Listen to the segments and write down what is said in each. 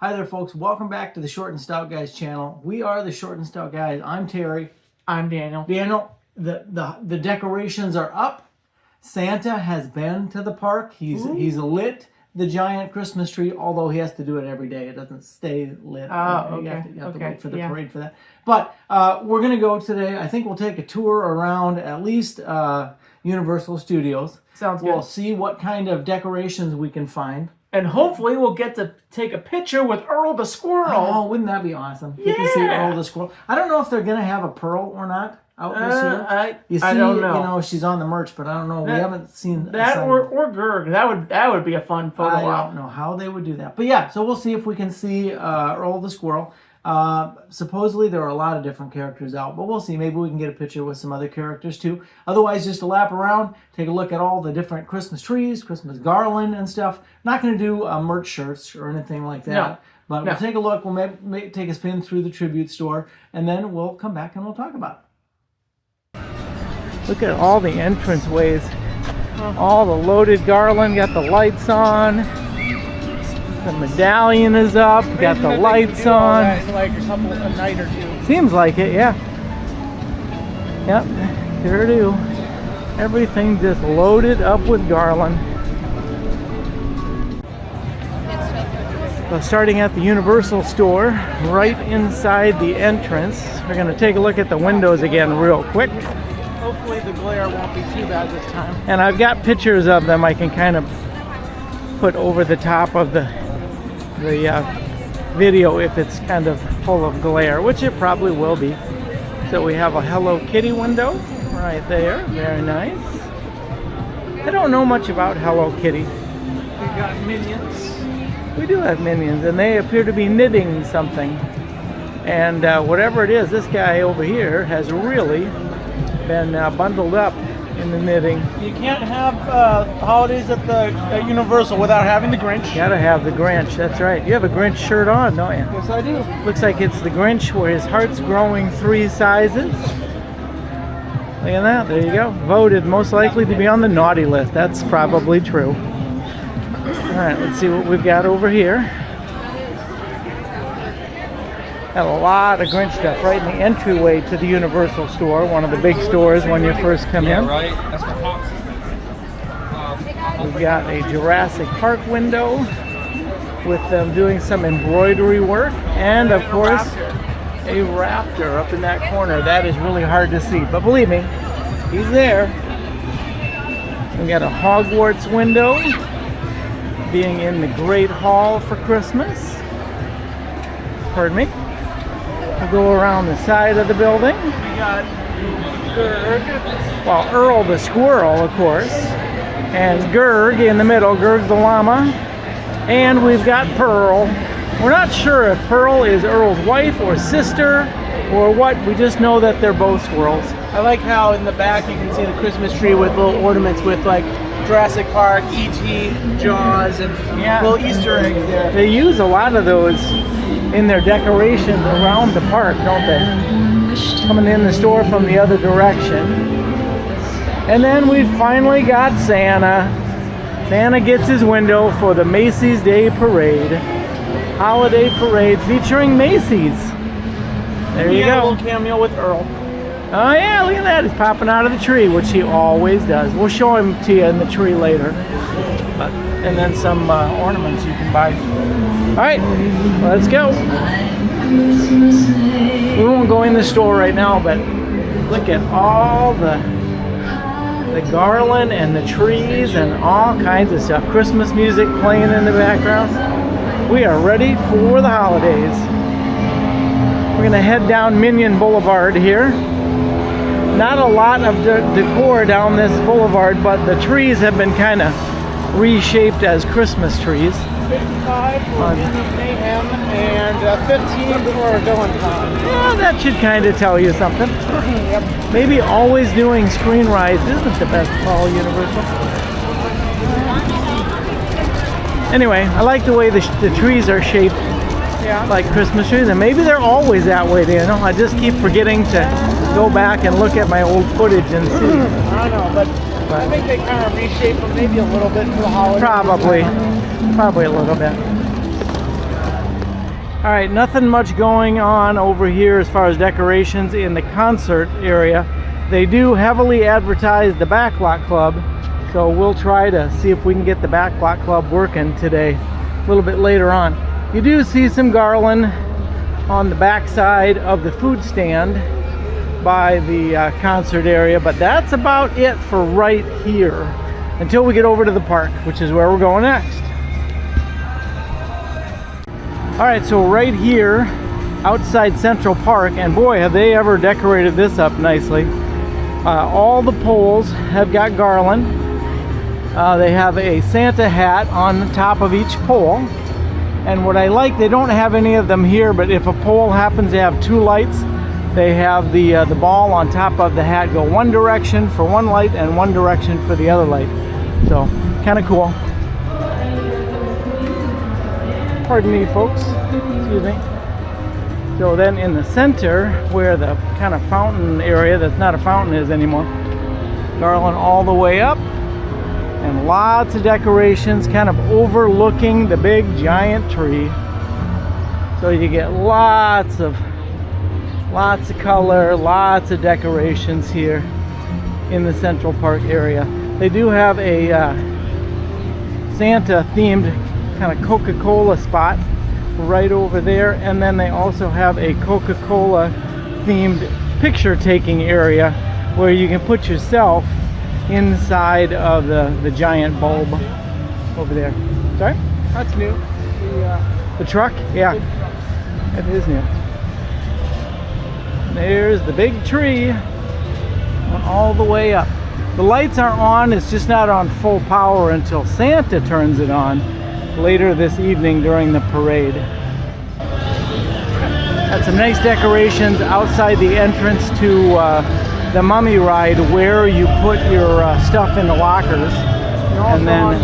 Hi there, folks. Welcome back to the Short and Stout Guys channel. We are the Short and Stout Guys. I'm Terry. I'm Daniel. Daniel, the decorations are up. Santa has been to the park. He's lit the giant Christmas tree, although he has to do it every day. It doesn't stay lit. Oh, You okay. have to wait for the parade for that. But we're going to go today. I think we'll take a tour around at least Universal Studios. Sounds good. We'll see what kind of decorations we can find. And hopefully we'll get to take a picture with Earl the Squirrel. Oh, wouldn't that be awesome? You can see Earl the Squirrel. I don't know if they're going to have a Pearl or not out this year. I don't know. You know, she's on the merch, but I don't know. We haven't seen that or Gerg. That would be a fun photo. I don't know how they would do that. But yeah, so we'll see if we can see Earl the Squirrel. Supposedly there are a lot of different characters out, but we'll see. Maybe we can get a picture with some other characters too. Otherwise, just a lap around, take a look at all the different Christmas trees, Christmas garland and stuff. Not going to do merch shirts or anything like that. No. But we'll take a look. We'll maybe take a spin through the tribute store, and then we'll come back and we'll talk about it. Look at all the entranceways. All the loaded garland, got the lights on. The medallion is up, got the lights on. Like a night or two. Seems like it, yeah. Yep, sure do. Everything just loaded up with garland. So starting at the Universal store, right inside the entrance, we're going to take a look at the windows again real quick. Hopefully the glare won't be too bad this time. And I've got pictures of them I can kind of put over the top of the video if it's kind of full of glare, which it probably will be. So we have a Hello Kitty window right there. Very nice. I don't know much about Hello Kitty. We got Minions. We do have Minions, and they appear to be knitting something. And whatever it is, this guy over here has really been bundled up in the knitting. You can't have holidays at the Universal without having the Grinch. Gotta have the Grinch, that's right. You have a Grinch shirt on, don't you? Yes, I do. Looks like it's the Grinch where his heart's growing 3 sizes. Look at that, there you go. Voted most likely to be on the naughty list. That's probably true. Alright, let's see what we've got over here. Got a lot of Grinch stuff right in the entryway to the Universal store, one of the big stores when you first come in. Right. That's the pop. We've got a Jurassic Park window with them doing some embroidery work, and of course a raptor up in that corner. That is really hard to see, but believe me, he's there. We got a Hogwarts window being in the Great Hall for Christmas. Pardon me. We'll go around the side of the building. We got Gerg. Well, Earl the Squirrel, of course. And Gerg in the middle, Gerg the llama. And we've got Pearl. We're not sure if Pearl is Earl's wife or sister or what. We just know that they're both squirrels. I like how in the back you can see the Christmas tree with little ornaments with like Jurassic Park, E.T., Jaws, and little Easter eggs there. They use a lot of those in their decorations around the park, don't they? Coming in the store from the other direction. And then we finally got Santa. Santa gets his window for the Macy's Day Parade. Holiday Parade featuring Macy's. There you go. A little cameo with Earl. Oh yeah, look at that. He's popping out of the tree, which he always does. We'll show him to you in the tree later. And then some ornaments you can buy. All right, let's go. We won't go in the store right now, but look at all the garland and the trees and all kinds of stuff. Christmas music playing in the background. We are ready for the holidays. We're gonna head down Minion Boulevard here. Not a lot of decor down this boulevard, but the trees have been kind of reshaped as Christmas trees. 55 for Mayhem and 15 for Villain-Con. Yeah, that should kind of tell you something. Yep. Maybe always doing screen rides isn't the best call, Universal. Anyway, I like the way the trees are shaped like Christmas trees, and maybe they're always that way, you know. I just keep forgetting to go back and look at my old footage and see. I don't know, but I think they kind of reshape them maybe a little bit for the holidays. Probably a little bit. All right, nothing much going on over here as far as decorations in the concert area. They do heavily advertise the Backlot Club, so we'll try to see if we can get the Backlot Club working today, a little bit later on. You do see some garland on the back side of the food stand by the concert area, but that's about it for right here until we get over to the park, which is where we're going next. All right, so right here outside Central Park, and boy, have they ever decorated this up nicely. All the poles have got garland. They have a Santa hat on the top of each pole. And what I like, they don't have any of them here, but if a pole happens to have two lights, they have the ball on top of the hat go one direction for one light and one direction for the other light. So, kind of cool. Pardon me, folks. Excuse me. So then in the center, where the kind of fountain area that's not a fountain is anymore, garland all the way up, and lots of decorations kind of overlooking the big giant tree. So you get lots of color, lots of decorations here in the Central Park area. They do have a Santa themed kind of Coca-Cola spot right over there, and then they also have a Coca-Cola themed picture taking area where you can put yourself inside of the giant bulb over there. Sorry? That's new. The truck? Yeah, it is new. There's the big tree all the way up. The lights are on, it's just not on full power until Santa turns it on later this evening during the parade. Got some nice decorations outside the entrance to the mummy ride, where you put your stuff in the lockers. And then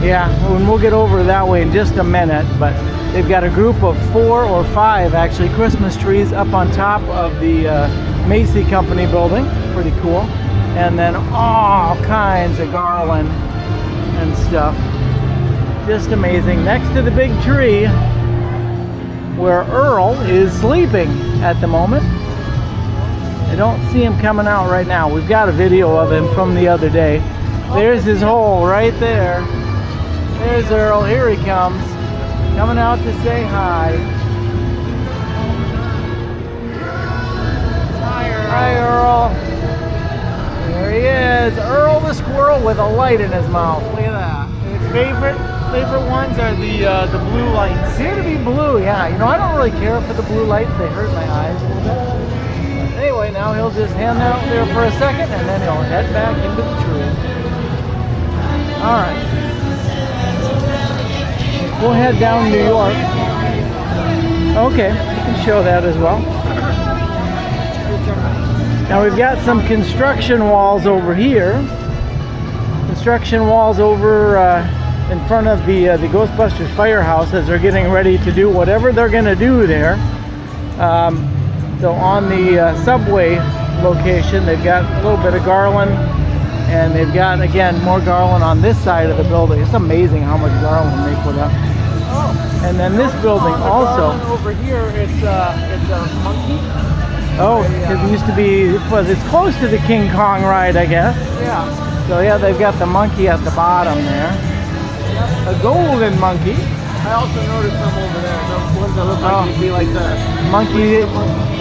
yeah, and we'll get over that way in just a minute, but they've got a group of 4 or 5 actually Christmas trees up on top of the Macy Company building. Pretty cool. And then all kinds of garland and stuff. Just amazing. Next to the big tree where Earl is sleeping at the moment. I don't see him coming out right now. We've got a video of him from the other day. There's his hole right there. There's Earl. Here he comes. Coming out to say hi. Hi, Earl. There he is. Earl the squirrel with a light in his mouth. Look at that. His favorite ones are the blue lights. Appear to be blue, yeah. You know, I don't really care for the blue lights. They hurt my eyes a little bit. But anyway, now he'll just hang out there for a second, and then he'll head back into the tree. All right. We'll head down New York. Okay, we can show that as well. Now we've got some construction walls over here. Construction walls over in front of the Ghostbusters firehouse as they're getting ready to do whatever they're going to do there. So on the subway location, they've got a little bit of garland, and they've got, again, more garland on this side of the building. It's amazing how much garland they put up. Oh. And then this building also. Over here, it's a monkey. Oh, it used to be, it's close to the King Kong ride, I guess. Yeah. So yeah, they've got the monkey at the bottom there. A golden monkey. I also noticed some over there. The ones that look like they'd be like the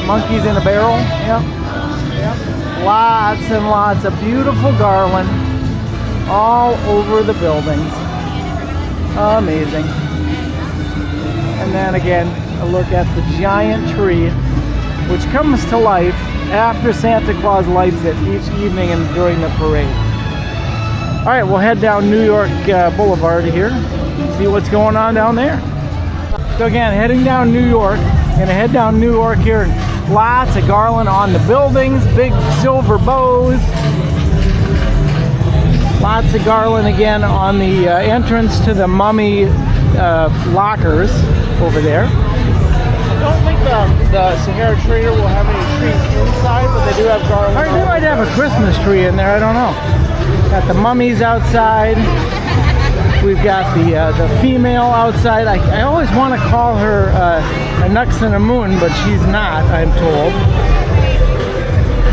monkeys in a barrel. Yep. Yep. Lots and lots of beautiful garland all over the buildings. Amazing. And then again, a look at the giant tree, which comes to life after Santa Claus lights it each evening and during the parade. All right, we'll head down New York Boulevard here, see what's going on down there. So again, heading down New York, gonna head down New York here. Lots of garland on the buildings, big silver bows. Lots of garland again on the entrance to the mummy lockers over there. I don't think the Sahara Trader will have any trees inside, but they do have garland. They might have a Christmas tree in there, I don't know. Got the mummies outside. We've got the female outside. I always want to call her a Nux and a Moon, but she's not, I'm told.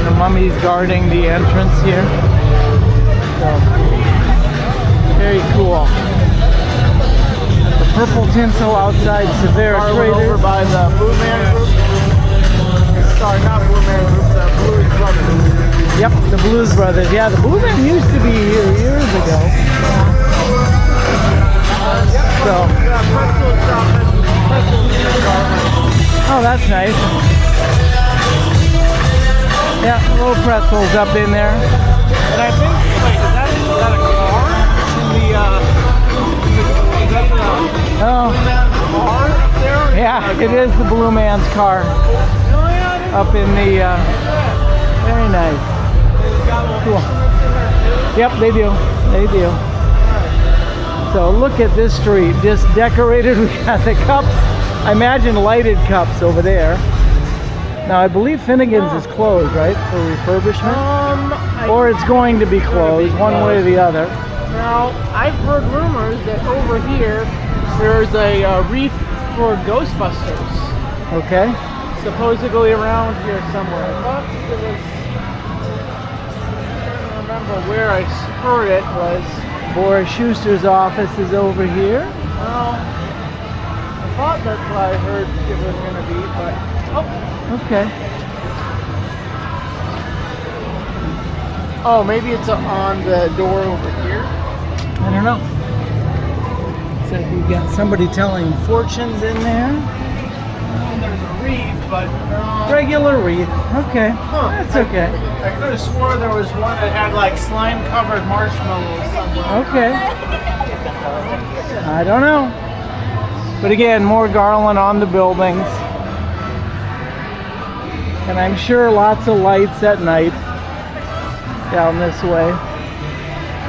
The mummy's guarding the entrance here. So, very cool. The purple tinsel outside Severe Traders. Over by the Blue Man Group. Sorry, not Blue Man Group, the Blues Brothers. Yep, the Blues Brothers. Yeah, the Blue Man used to be here years ago. So. Oh, that's nice. Yeah, little pretzels up in there. And I think, wait, is that a car? Is that the Oh, car up there? yeah, it is the Blue Man's car up in the, very nice. Cool. Yep, they do. They do. So look at this street, just decorated. We got the cups. I imagine lighted cups over there. Now I believe Finnegan's is closed, right, for refurbishment? Or it's going to be closed, one way or the other. Now, I've heard rumors that over here there's a wreath for Ghostbusters. Okay. Supposedly around here somewhere. I thought it was. I don't remember where I heard it was. Boris Schuster's office is over here. Well, I thought that's what I heard it was going to be, but Okay. oh, maybe it's on the door over here. I don't know. Looks like we've got somebody telling fortunes in there. There's a wreath, but Regular wreath. Okay. That's okay. I could have swore there was one that had like slime-covered marshmallows somewhere. Okay. I don't know. But again, more garland on the buildings. And I'm sure lots of lights at night down this way.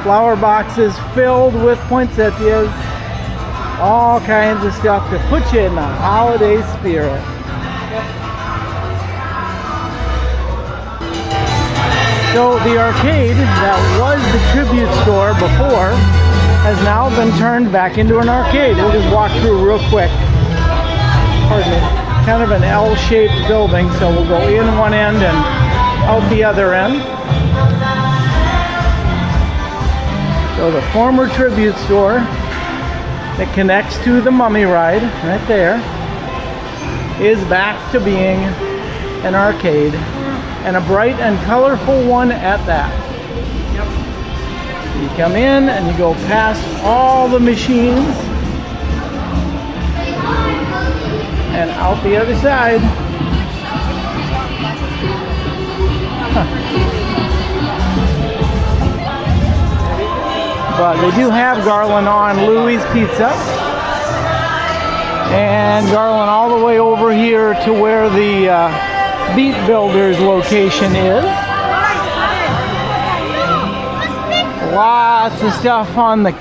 Flower boxes filled with poinsettias. All kinds of stuff to put you in the holiday spirit. So the arcade that was the tribute store before has now been turned back into an arcade. We'll just walk through real quick. Pardon me. Kind of an L-shaped building, so we'll go in one end and out the other end. So the former tribute store that connects to the Mummy Ride, right there, is back to being an arcade, and a bright and colorful one at that. You come in and you go past all the machines and out the other side. But they do have garland on Louie's Pizza and garland all the way over here to where the Beat Builders location is. Lots of stuff on the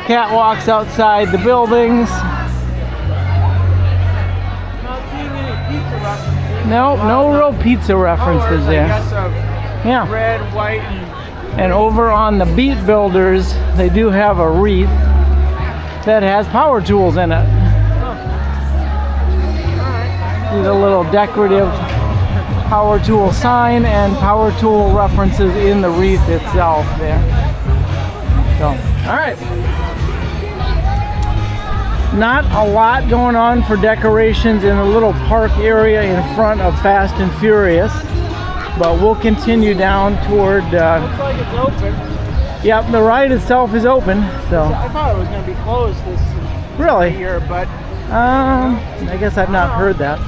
catwalks outside the buildings. Nope, no real pizza references there. Yeah. Red, white, and over on the Beat Builders, they do have a wreath that has power tools in it. See the little decorative power tool sign and power tool references in the wreath itself there. So, all right. Not a lot going on for decorations in the little park area in front of Fast and Furious, but we'll continue down toward. looks like it's open. Yep, the ride itself is open. So. I thought it was going to be closed this Really? year, but I guess I've not heard that.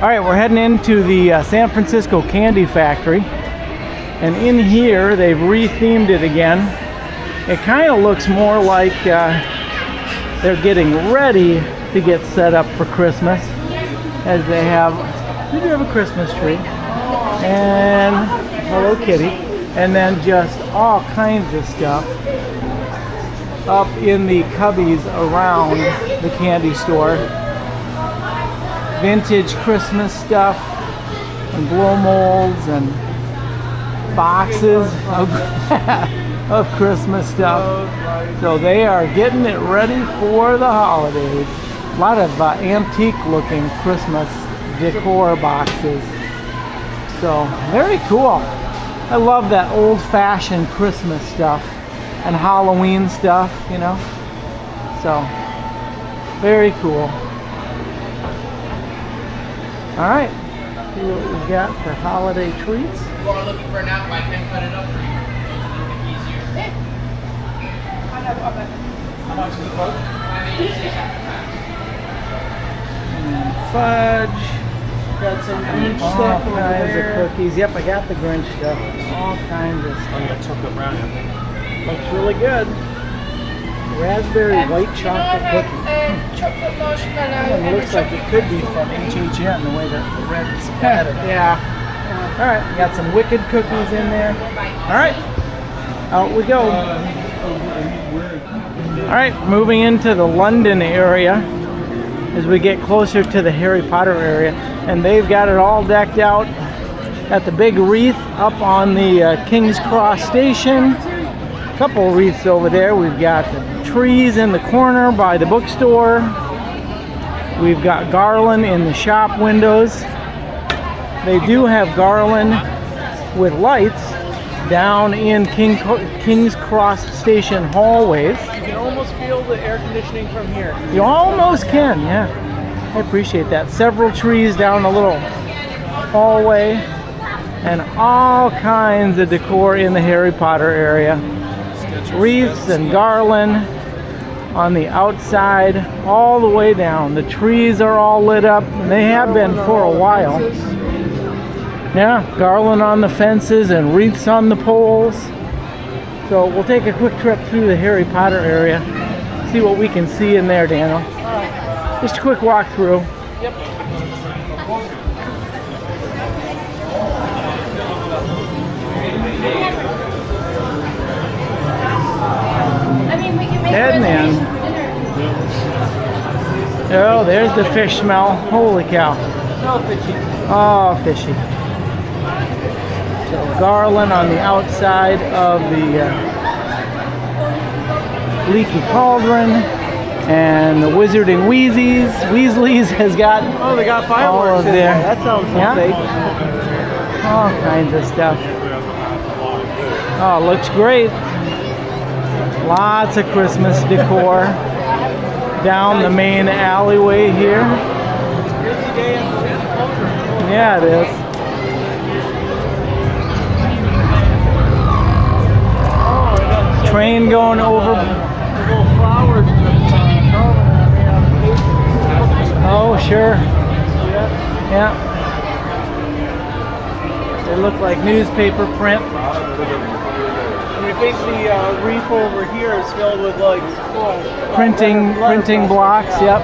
All right, we're heading into the San Francisco Candy Factory, and in here they've rethemed it again. It kind of looks more like they're getting ready to get set up for Christmas, as they do have a Christmas tree and Hello Kitty, and then just all kinds of stuff up in the cubbies around the candy store. Vintage Christmas stuff and blow molds and boxes of of Christmas stuff. So they are getting it ready for the holidays. A lot of antique looking Christmas decor boxes. So very cool. I love that old fashioned Christmas stuff and Halloween stuff, you know. So very cool. All right, see what we got for holiday treats. You are looking for an apple, I can cut it up for you. It's a little bit easier. How much is the boat? Fudge. Got some Grinch All stuff over kinds there. of cookies. Yep, I got the Grinch stuff. All kinds of stuff. Oh, you got chocolate brownie, I think. Looks really good. Raspberry white chocolate cookie. Chocolate marshmallow. It looks like it could be from HHN the way that the red is splattered. Yeah. All right, got some Wicked cookies in there. All right, out we go. All right, moving into the London area as we get closer to the Harry Potter area, and they've got it all decked out at the big wreath up on the King's Cross station. Couple wreaths over there. We've got the trees in the corner by the bookstore. We've got garland in the shop windows. They do have garland with lights down in King's Cross station hallways. You can almost feel the air conditioning from here. You almost can, yeah. I appreciate that. Several trees down a little hallway and all kinds of decor in the Harry Potter area. Wreaths and garland on the outside all the way down. The trees are all lit up, and they have been for a while. Yeah, garland on the fences and wreaths on the poles. So we'll take a quick trip through the Harry Potter area, see what we can see in there, Daniel. Just a quick walk through. Yep. Heading in. Oh, there's the fish smell. Holy cow. No fishy. Oh, fishy. So garland on the outside of the leaky cauldron, and the Wizarding Weasleys has got Oh, they got all fireworks of in there. there. That sounds Yeah. safe. All kinds of stuff. Oh, looks great. Lots of Christmas decor down the main alleyway here. Busy day in Santa Cauldron. Yeah, it is. Oh, they got some Train going over. little flowers in the cauldron. Oh, sure. Yeah. Yeah. They look like newspaper print. And I think the wreath over here is filled with like Printing blocks, yep.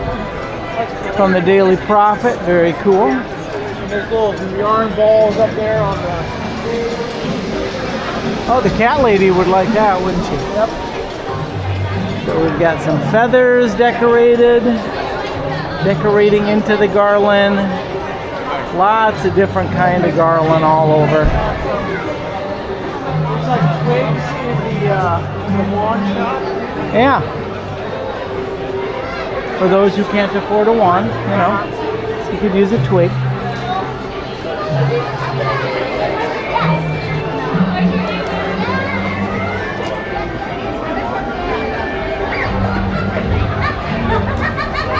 From the Daily Prophet, very cool. And there's little yarn balls up there on the. Oh, the cat lady would like that, wouldn't she? Yep. So we've got some feathers decorating into the garland. Lots of different kind of garland all over. There's like twigs in the wand shop. Yeah. For those who can't afford a wand, you know, you could use a twig.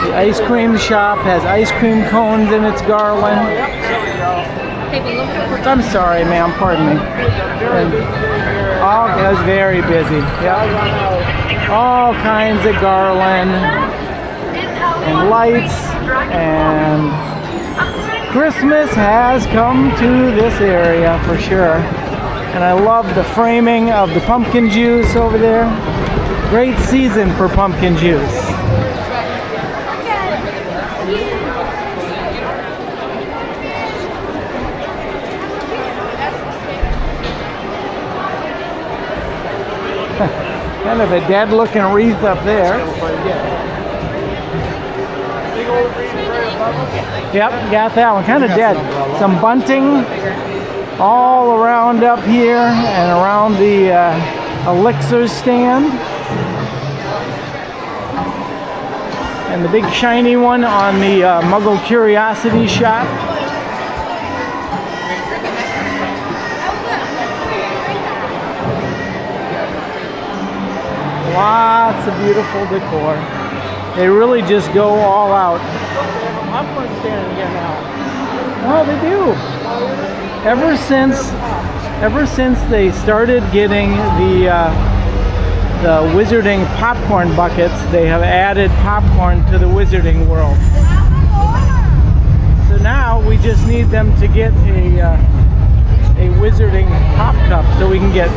The ice cream shop has ice cream cones in its garland. I'm sorry, ma'am, pardon me. And all it was very busy. Yeah. All kinds of garland and lights, and Christmas has come to this area for sure. And I love the framing of the pumpkin juice over there. Great season for pumpkin juice. Kind of a dead looking wreath up there. Big old wreath right above us. Yep, got that one. Kind of dead. Some bunting all around up here and around the elixir stand. And the big shiny one on the Muggle Curiosity shop. Lots of beautiful decor. They really just go all out. Popcorn stand again now. Oh, they do. Ever since they started getting the wizarding popcorn buckets, they have added popcorn to the wizarding world. So now we just need them to get a wizarding pop cup so we can get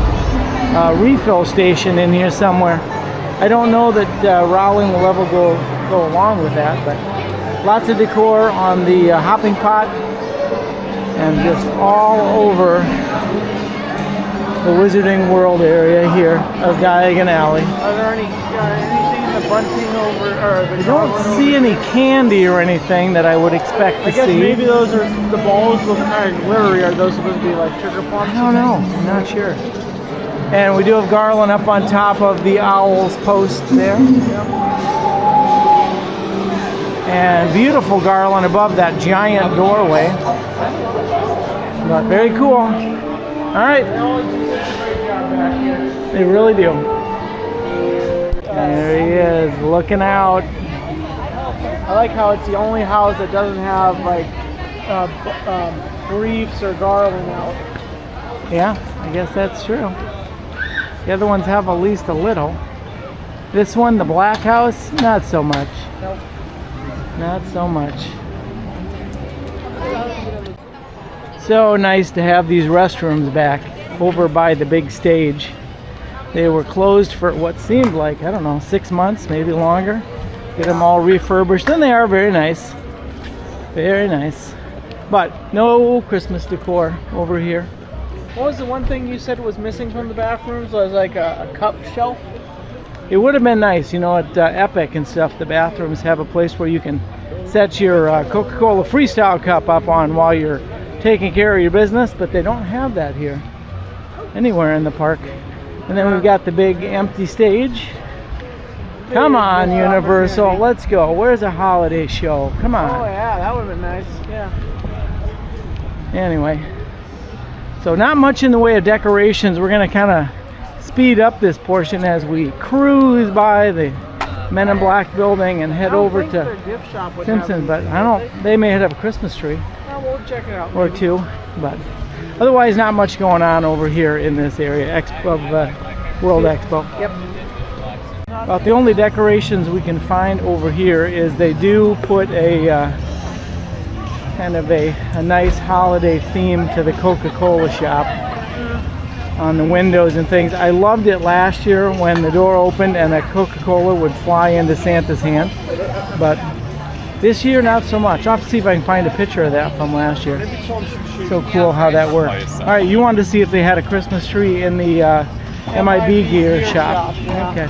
a refill station in here somewhere. I don't know that Rowling will ever go along with that, but lots of decor on the hopping pot and just all over the Wizarding World area here of Diagon Alley. Are there anything in the bunting over? I don't see any candy or anything that I would expect to see. I guess maybe those are the balls look kind of glittery. Are those supposed to be like sugar plums? I don't know. I'm not sure. And we do have garland up on top of the owl's post there. And beautiful garland above that giant doorway. But very cool. All right. They really do. There he is, looking out. I like how it's the only house that doesn't have like wreaths or garland out. Yeah, I guess that's true. The other ones have at least a little. This one, the black house, not so much. Nope. Not so much. So nice to have these restrooms back over by the big stage. They were closed for what seemed like, I don't know, 6 months, maybe longer. Get them all refurbished, and they are very nice. Very nice. But no Christmas decor over here. What was the one thing you said was missing from the bathrooms? Was like a cup shelf? It would have been nice, you know, at Epic and stuff, the bathrooms have a place where you can set your Coca-Cola Freestyle cup up on while you're taking care of your business, but they don't have that here anywhere in the park. And then we've got the big empty stage. Come on, Universal, let's go. Where's a holiday show? Come on. Oh yeah, that would have been nice. Yeah. Anyway, so not much in the way of decorations. We're going to kind of speed up this portion as we cruise by the Men in Black building and head over to Simpson, but I don't, they may have a Christmas tree. Well, we'll check it out. Or two, but otherwise not much going on over here in this area of World Expo. Yep. About the only decorations we can find over here is they do put a kind of a nice holiday theme to the Coca-Cola shop on the windows and things. I loved it last year when the door opened and a Coca-Cola would fly into Santa's hand, but this year not so much. I'll have to see if I can find a picture of that from last year. So cool how that works. All right, you wanted to see if they had a Christmas tree in the MIB gear shop. Okay.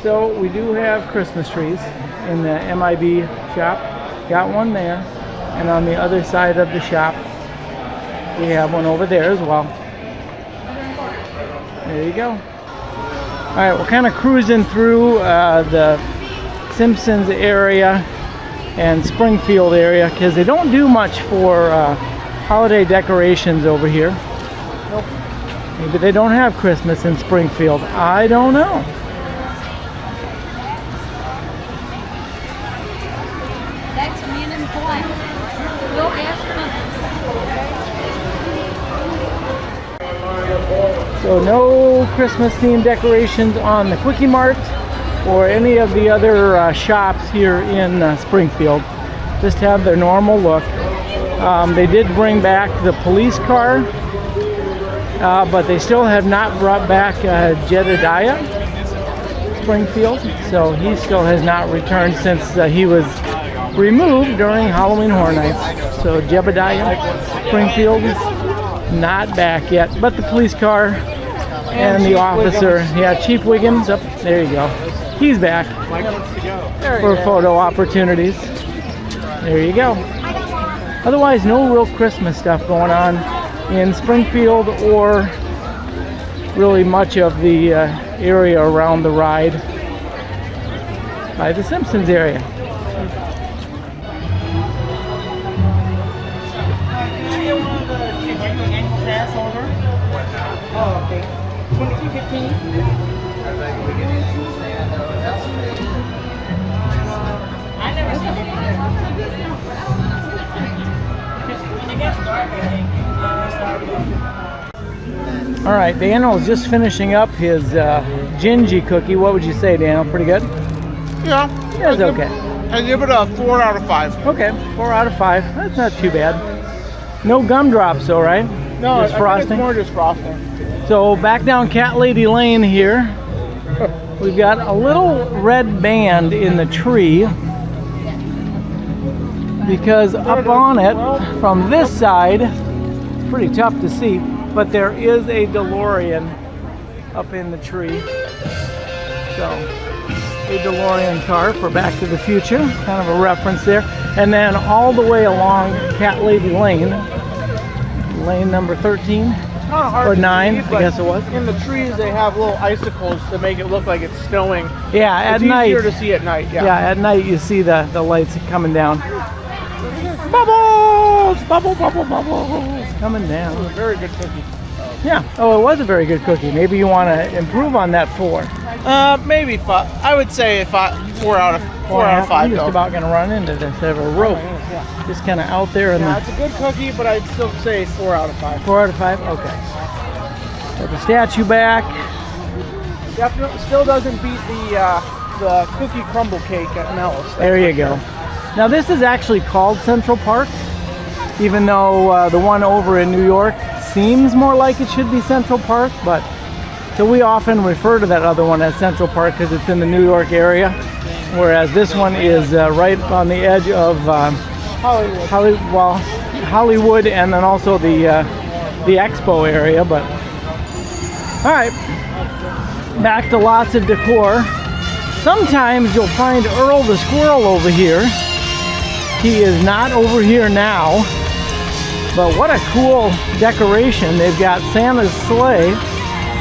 So we do have Christmas trees in the MIB shop. Got one there, and on the other side of the shop we have one over there as well. There you go. All right, we're kind of cruising through the Simpsons area and Springfield area because they don't do much for holiday decorations over here. Nope. Maybe they don't have Christmas in Springfield. I don't know. That's Men in Black. Go ask them. So no Christmas themed decorations on the Quickie Mart or any of the other shops here in Springfield. Just have their normal look. They did bring back the police car, but they still have not brought back Jedediah Springfield, so he still has not returned since he was removed during Halloween Horror Nights. So Jedediah Springfield is not back yet, but the police car and the officer, yeah, Chief Wiggins, up there you go. He's back for photo opportunities. There you go. Otherwise, no real Christmas stuff going on in Springfield or really much of the area around the ride by the Simpsons area. Oh, okay. 2215. I never seen it. All right, Daniel's just finishing up his gingy cookie. What would you say, Daniel? Pretty good? Yeah. That's okay. I give it a 4 out of 5. Okay, 4 out of 5. That's not too bad. No gumdrops, though, right? No, just I frosting. think it's more just frosting. So back down Cat Lady Lane here, we've got a little red band in the tree because up on it from this side, it's pretty tough to see, but there is a DeLorean up in the tree. So a DeLorean car for Back to the Future, kind of a reference there. And then all the way along Cat Lady Lane, lane number 13 or 9, I guess it was. In the trees, they have little icicles to make it look like it's snowing. Yeah, at night. It's easier to see at night. Yeah. Yeah, at night you see the lights coming down. Bubbles, bubble, bubble, bubbles coming down. It was a very good cookie. Yeah. Oh, it was a very good cookie. Maybe you want to improve on that 4. Maybe 5. I would say 4 out of 5. I'm just though. about going to run into this. They have a rope. Yeah. Just kind of out there in Yeah, the it's a good cookie, but I'd still say 4 out of 5. 4 out of 5. Okay. Put the statue back. Definitely, still doesn't beat the cookie crumble cake at Mel's. There you go. Now this is actually called Central Park, even though the one over in New York seems more like it should be Central Park, but so we often refer to that other one as Central Park because it's in the New York area, whereas this one is right on the edge of Hollywood, and then also the Expo area. But all right, back to lots of decor. Sometimes you'll find Earl the Squirrel over here. He is not over here now, but what a cool decoration. They've got Santa's sleigh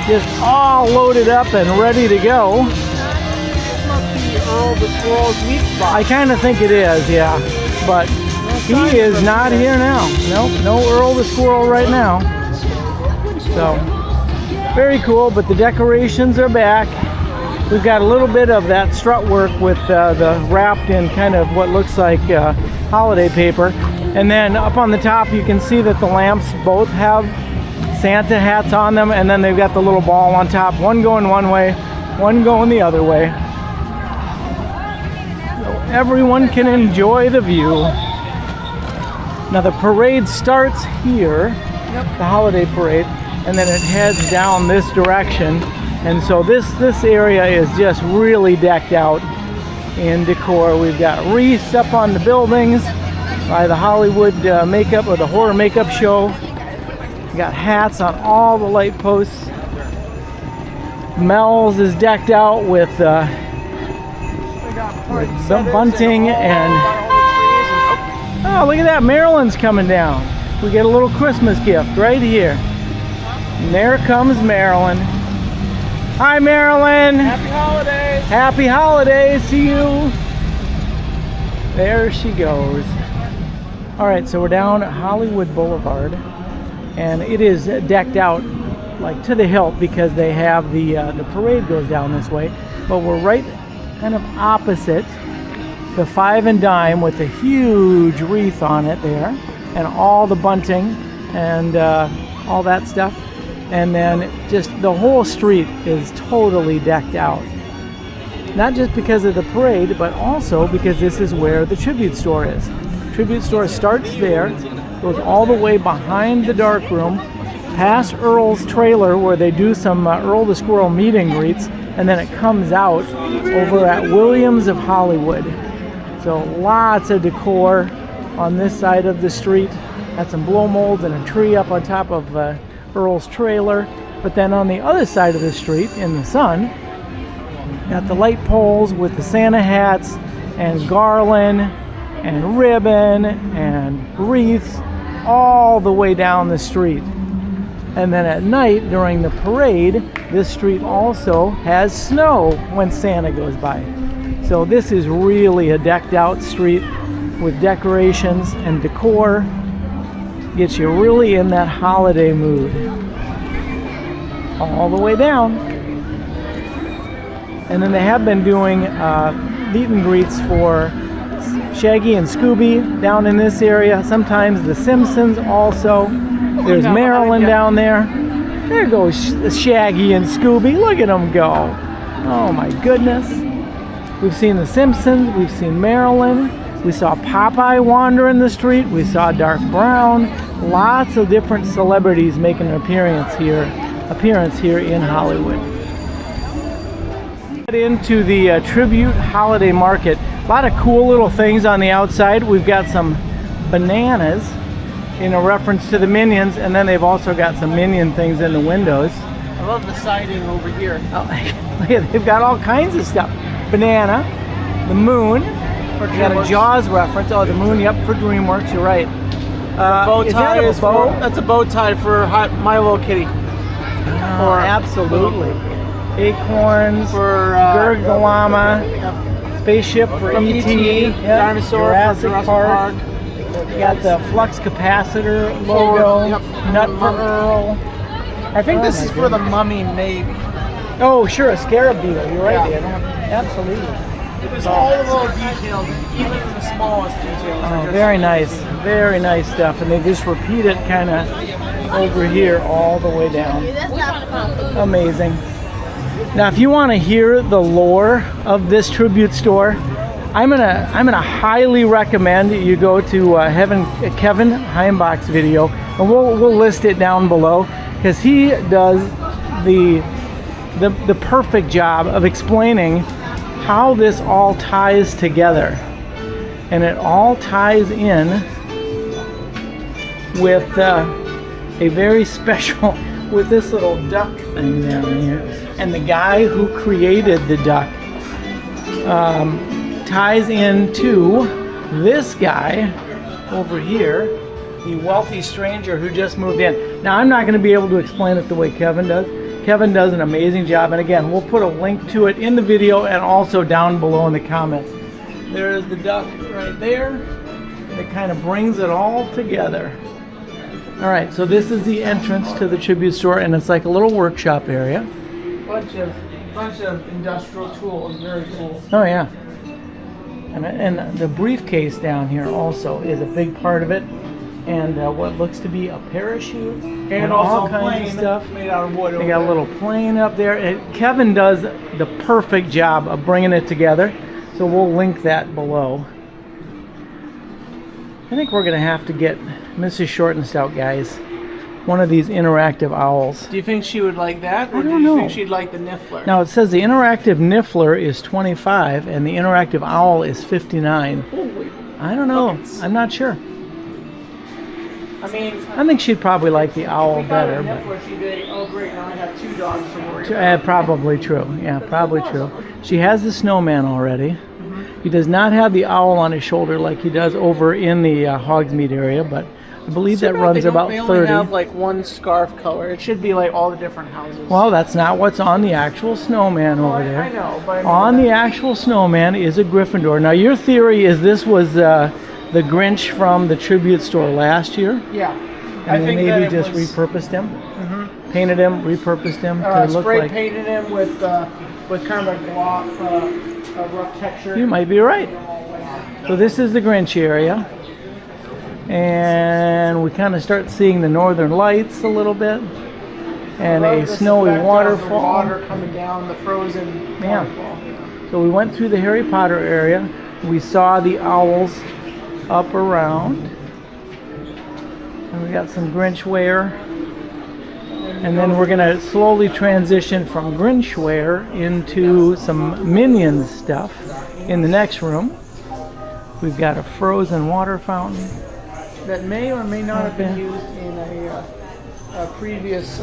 just all loaded up and ready to go. This must be Earl the Squirrel's meat spot. I kind of think it is, yeah, but he is not here now. Nope, no Earl the Squirrel right now. So, very cool, but the decorations are back. We've got a little bit of that strut work with the wrapped in kind of what looks like holiday paper. And then up on the top you can see that the lamps both have Santa hats on them, and then they've got the little ball on top, one going one way, one going the other way. So everyone can enjoy the view. Now the parade starts here, the holiday parade, and then it heads down this direction. And so this area is just really decked out in decor. We've got wreaths up on the buildings by the Hollywood makeup or the horror makeup show. We got hats on all the light posts. Mel's is decked out with bunting and oh, look at that! Marilyn's coming down. We get a little Christmas gift right here. And there comes Marilyn. Hi, Marilyn. Happy holidays. Happy holidays to you. There she goes. All right, so we're down Hollywood Boulevard, and it is decked out like to the hilt because they have the parade goes down this way. But we're right kind of opposite the Five and Dime with a huge wreath on it there, and all the bunting and all that stuff. And then just the whole street is totally decked out. Not just because of the parade, but also because this is where the tribute store is. Tribute store starts there, goes all the way behind the dark room, past Earl's trailer where they do some Earl the Squirrel meet and greets, and then it comes out over at Williams of Hollywood. So lots of decor on this side of the street. Got some blow molds and a tree up on top of Earl's trailer. But then on the other side of the street in the sun, got the light poles with the Santa hats and garland and ribbon and wreaths all the way down the street. And then at night during the parade, this street also has snow when Santa goes by. So this is really a decked out street with decorations and decor. Gets you really in that holiday mood. All the way down. And then they have been doing meet and greets for Shaggy and Scooby down in this area. Sometimes the Simpsons also. There's Marilyn down there. There goes Shaggy and Scooby. Look at them go. Oh my goodness. We've seen the Simpsons. We've seen Marilyn. We saw Popeye wander in the street. We saw Dark Brown. Lots of different celebrities making an appearance here in Hollywood. Into the Tribute Holiday Market. A lot of cool little things on the outside. We've got some bananas in a reference to the Minions, and then they've also got some Minion things in the windows. I love the siding over here. Oh, they've got all kinds of stuff. Banana, the moon. We got a Jaws reference. Oh, the moon. Yep, for DreamWorks. You're right. Bow tie is that a bow? That's a bow tie for My Little Kitty. Oh, absolutely. Acorns For Gerg the llama. Spaceship for from E.T. E.T. Dinosaur for Jurassic Park. You got the flux capacitor logo. Yep. Nut for Earl. I think this is for the Mummy, maybe. Oh, sure, a scarab beetle. You're right, Yeah. Dan. Absolutely. There's all the little details, even the smallest details. Oh, very nice. Very nice stuff. And they just repeat it kind of over here all the way down. Amazing. Now, if you want to hear the lore of this tribute store, I'm gonna highly recommend you go to Kevin Heimbach's video, and we'll list it down below, because he does the perfect job of explaining how this all ties together, and it all ties in with a very special with this little duck thing down here, and the guy who created the duck ties into this guy over here, the wealthy stranger who just moved in. Now, I'm not going to be able to explain it the way Kevin does. Kevin does an amazing job, and again, we'll put a link to it in the video and also down below in the comments. There's the duck right there. It kind of brings it all together. All right, so this is the entrance to the tribute store, and it's like a little workshop area. Bunch of industrial tools, very cool. Oh yeah. And the briefcase down here also is a big part of it, and what looks to be a parachute and also all a kinds plane of stuff made out of wood. They got a little plane up there. Kevin does the perfect job of bringing it together, so we'll link that below. I think we're gonna have to get Mrs. Short and Stout, guys, one of these interactive owls. Do you think she would like that, or I don't do you know. think she'd like the Niffler? Now it says the interactive Niffler is $25 and the interactive owl is $59. Holy I don't know. buckets. I'm not sure. I mean, I think she'd probably like the owl if we got better, a but Niffler, she'd be, oh great, now I have 2 dogs to worry about. probably true. Yeah, probably true. She has the snowman already. He does not have the owl on his shoulder like he does over in the Hogsmeade area, but I believe that runs about They 30. only have like one scarf color. It should be like all the different houses. Well, that's not what's on the actual snowman over there. I know, but I mean, On the actual snowman is a Gryffindor. Now, your theory is this was the Grinch from the tribute store last year, yeah, and they that maybe it just was, repurposed him, painted him, repurposed him to look spray like. painted him with kind of a gloss, a rough texture. You might be right. So this is the Grinch area, and we kind of start seeing the northern lights a little bit, and I a love this snowy effect of waterfall. The water coming down, the frozen Yeah. waterfall. So we went through the Harry Potter area. We saw the owls up around, and we got some Grinch wear. And then we're going to slowly transition from Grinch wear into some Minions stuff in the next room. We've got a frozen water fountain. That may or may not have been used in a previous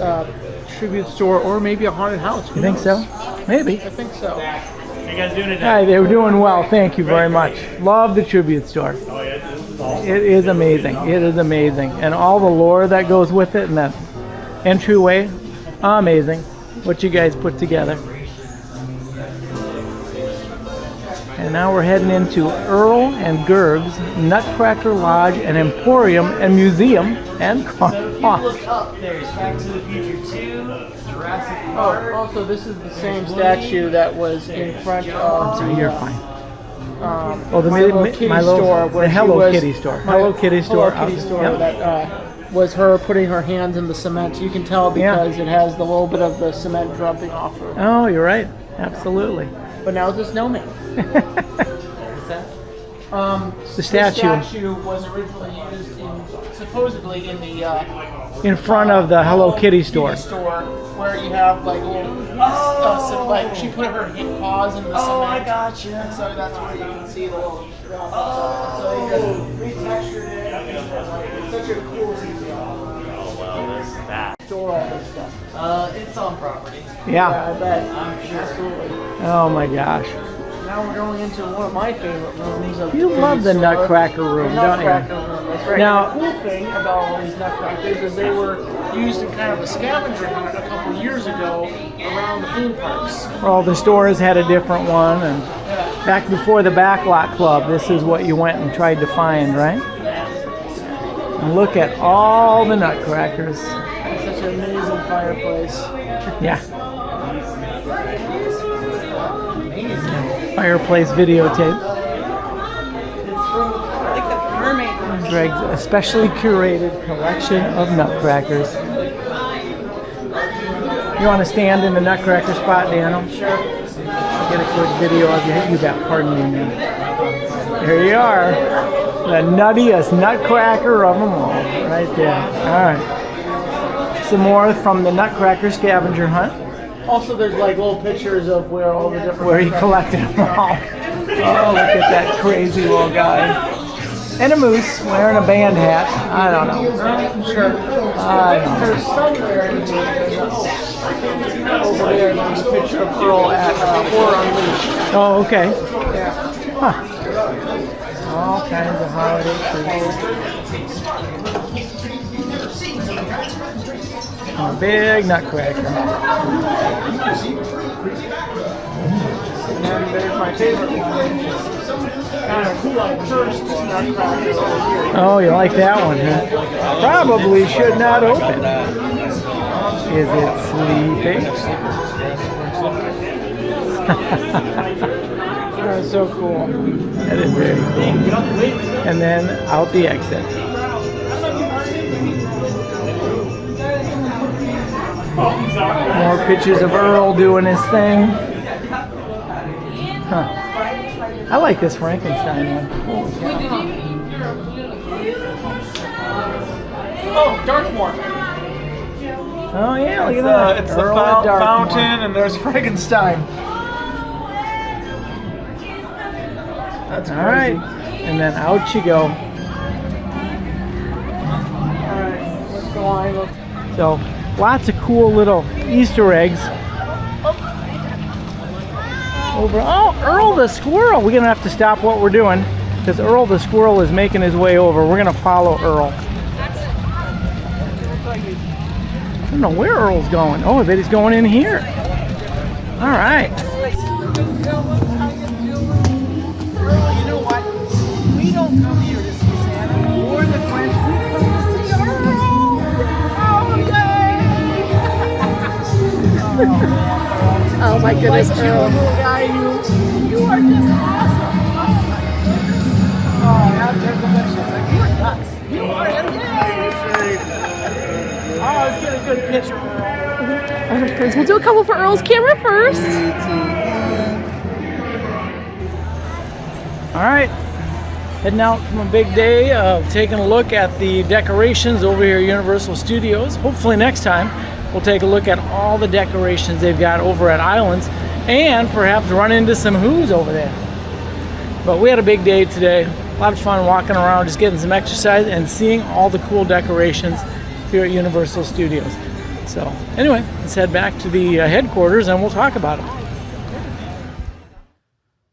tribute store, or maybe a haunted house. You think so? Maybe. I think so. How you guys doing today? Hi, they were doing well. Thank you very much. Love the tribute store. Oh yeah, this is awesome. It is amazing. It is amazing. And all the lore that goes with it, and that entryway. Amazing what you guys put together. And now we're heading into Earl and Gerg's Nutcracker Lodge and Emporium and Museum and So if you look up, there's Back to the Future 2, Jurassic Park. Oh, also this is the same statue that was in front of. Sorry, you're fine. Oh, the my little kitty store, where the she Hello was- Kitty store. my Hello Kitty store. Hello Kitty store Yep. that was her putting her hands in the cement. You can tell because it has the little bit of the cement dropping off her. Oh, you're right. Absolutely. But now it's a snowman. The statue. The statue was originally used supposedly in the In front of the Hello Kitty store. where you have like little, like she put her paws in the cement. Oh, I gotcha. And so that's where you can see the little. So they just retextured it. It's such a cool detail. Store all this stuff. It's on property. Yeah. I bet. I'm sure. Absolutely. Oh my gosh. Now we're going into one of my favorite rooms. Of You love the store. Nutcracker room, The don't you? Nutcracker room. That's right. Now- And the cool thing about all these Nutcrackers is they were used in kind of a scavenger hunt a couple years ago around the theme parks. All the stores had a different one, and back before the Backlot Club, this is what you went and tried to find, right? And look at all the Nutcrackers. It's such an amazing fireplace. Yeah. Fireplace videotape. Greg's especially curated collection of Nutcrackers. You want to stand in the Nutcracker spot, Daniel? Sure. I'll get a quick video of you. You bet. Pardon me, man. There you are. The nuttiest Nutcracker of them all. Right there. All right. Some more from the Nutcracker scavenger hunt, Also, there's like little pictures of where all the different. where he collected them all. Oh, look at that crazy little guy. And a moose wearing a band hat. I don't know. Sure. I don't know. There's somewhere in here. Over there, there's a picture of Earl at Horror Unleashed. Oh, okay. Yeah. Huh. All kinds of holiday treats. A big Nutcracker. And then there's my favorite one. Kind of cool, like cursed Nutcracker over here. Oh, you like that one, huh? Probably should not open. Is it sleeping? That's so cool. That is very cool. And then out the exit. More pictures of Earl doing his thing. Huh. I like this Frankenstein one. Oh, Dartmoor. Oh yeah, look at that. It's Earl the at Dartmoor. fountain, and there's Frankenstein. That's All crazy. right, and then out you go. All right, let's go on. So, lots of cool little Easter eggs. Over. Oh, Earl the Squirrel. We're gonna have to stop what we're doing because Earl the Squirrel is making his way over. We're gonna follow Earl. I don't know where Earl's going. Oh, I bet he's going in here. All right. Earl, you know what? We don't come here to see Santa or the Grinch. We come to see Earl. Oh, yay! Oh my goodness, Earl. Little guy, you are just awesome. Oh, that's delicious. You are nuts. You are Oh, let's get a good picture, Earl. All right, friends, we'll do a couple for Earl's camera first. All right. Heading out from a big day of taking a look at the decorations over here at Universal Studios. Hopefully next time we'll take a look at all the decorations they've got over at Islands and perhaps run into some Who's over there. But we had a big day today. A lot of fun walking around, just getting some exercise and seeing all the cool decorations here at Universal Studios. So anyway, let's head back to the headquarters and we'll talk about it.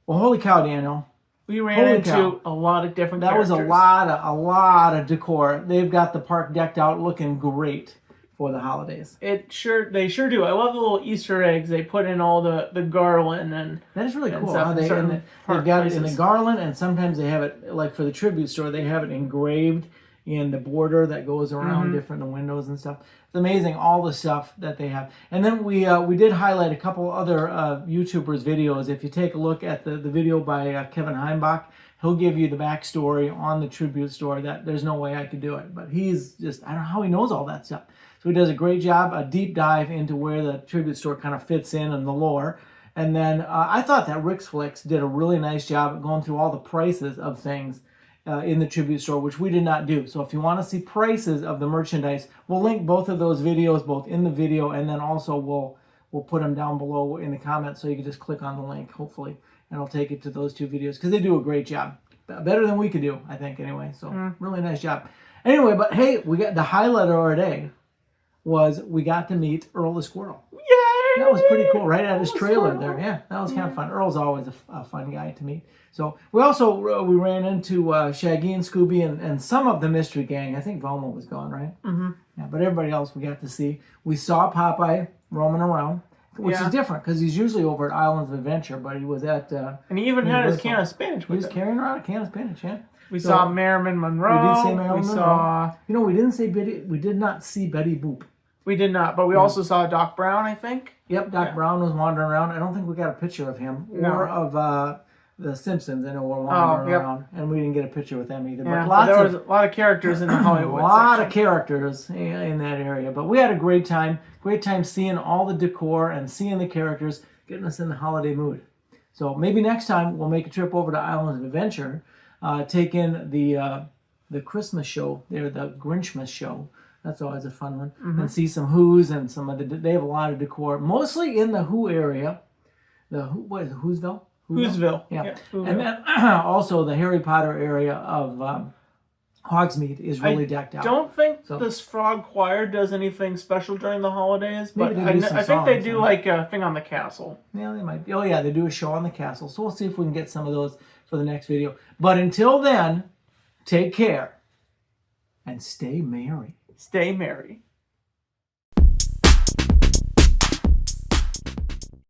Well, holy cow, Daniel. We ran Holy into cow. a lot of different That was characters. a lot of decor. They've got the park decked out looking great for the holidays. They sure do. I love the little Easter eggs they put in all the garland and That is really and cool. stuff How in they've certain got it in the places. garland, and sometimes they have it, like for the tribute store, they have it engraved in the border that goes around different the windows and stuff. It's amazing all the stuff that they have. And then we did highlight a couple other YouTubers' videos. If you take a look at the video by Kevin Heimbach, he'll give you the backstory on the tribute store. That there's no way I could do it, but he's just, I don't know how he knows all that stuff. So he does a great job, a deep dive into where the tribute store kind of fits in and the lore. And then I thought that Rick's Flicks did a really nice job at going through all the prices of things in the tribute store, which we did not do. So if you want to see prices of the merchandise, we'll link both of those videos, both in the video, and then also we'll put them down below in the comments, so you can just click on the link, hopefully, and it'll take you to those two videos, because they do a great job. Better than we could do, I think, anyway. So really nice job. Anyway, but hey, we got the highlight of our day was we got to meet Earl the Squirrel. Yay! That was pretty cool, right at his trailer there. Yeah, that was kind of fun. Earl's always a fun guy to meet. So we also we ran into Shaggy and Scooby and some of the Mystery Gang. I think Velma was gone, right? Mm-hmm. Yeah, but everybody else we got to see. We saw Popeye roaming around, which is different because he's usually over at Islands of Adventure, but he was at and he even had his can of spinach He with was him. carrying around a can of spinach, yeah. We saw Marilyn Monroe. We did see Marilyn Monroe. Saw. You know, we didn't say Betty. We did not see Betty Boop. We did not, but we also saw Doc Brown, I think. Yep, Doc Brown was wandering around. I don't think we got a picture of him or of the Simpsons. I know we're wandering around, and we didn't get a picture with them either. Yeah, but there was a lot of characters in the Hollywood a lot section. of characters in that area. But we had a great time. Great time seeing all the decor and seeing the characters, getting us in the holiday mood. So maybe next time we'll make a trip over to Islands of Adventure, take in the Christmas show there, the Grinchmas show. That's always a fun one. And see some Who's and some of they have a lot of decor, mostly in the Who area. What is it, Who'sville? Whoville. Yeah. Whoville. And then also the Harry Potter area of Hogsmeade is really decked out. I don't think this Frog Choir does anything special during the holidays, but Maybe they do some I think they songs, do huh? like a thing on the castle. Yeah, they might. Oh yeah, they do a show on the castle. So we'll see if we can get some of those for the next video. But until then, take care and stay merry. Stay merry.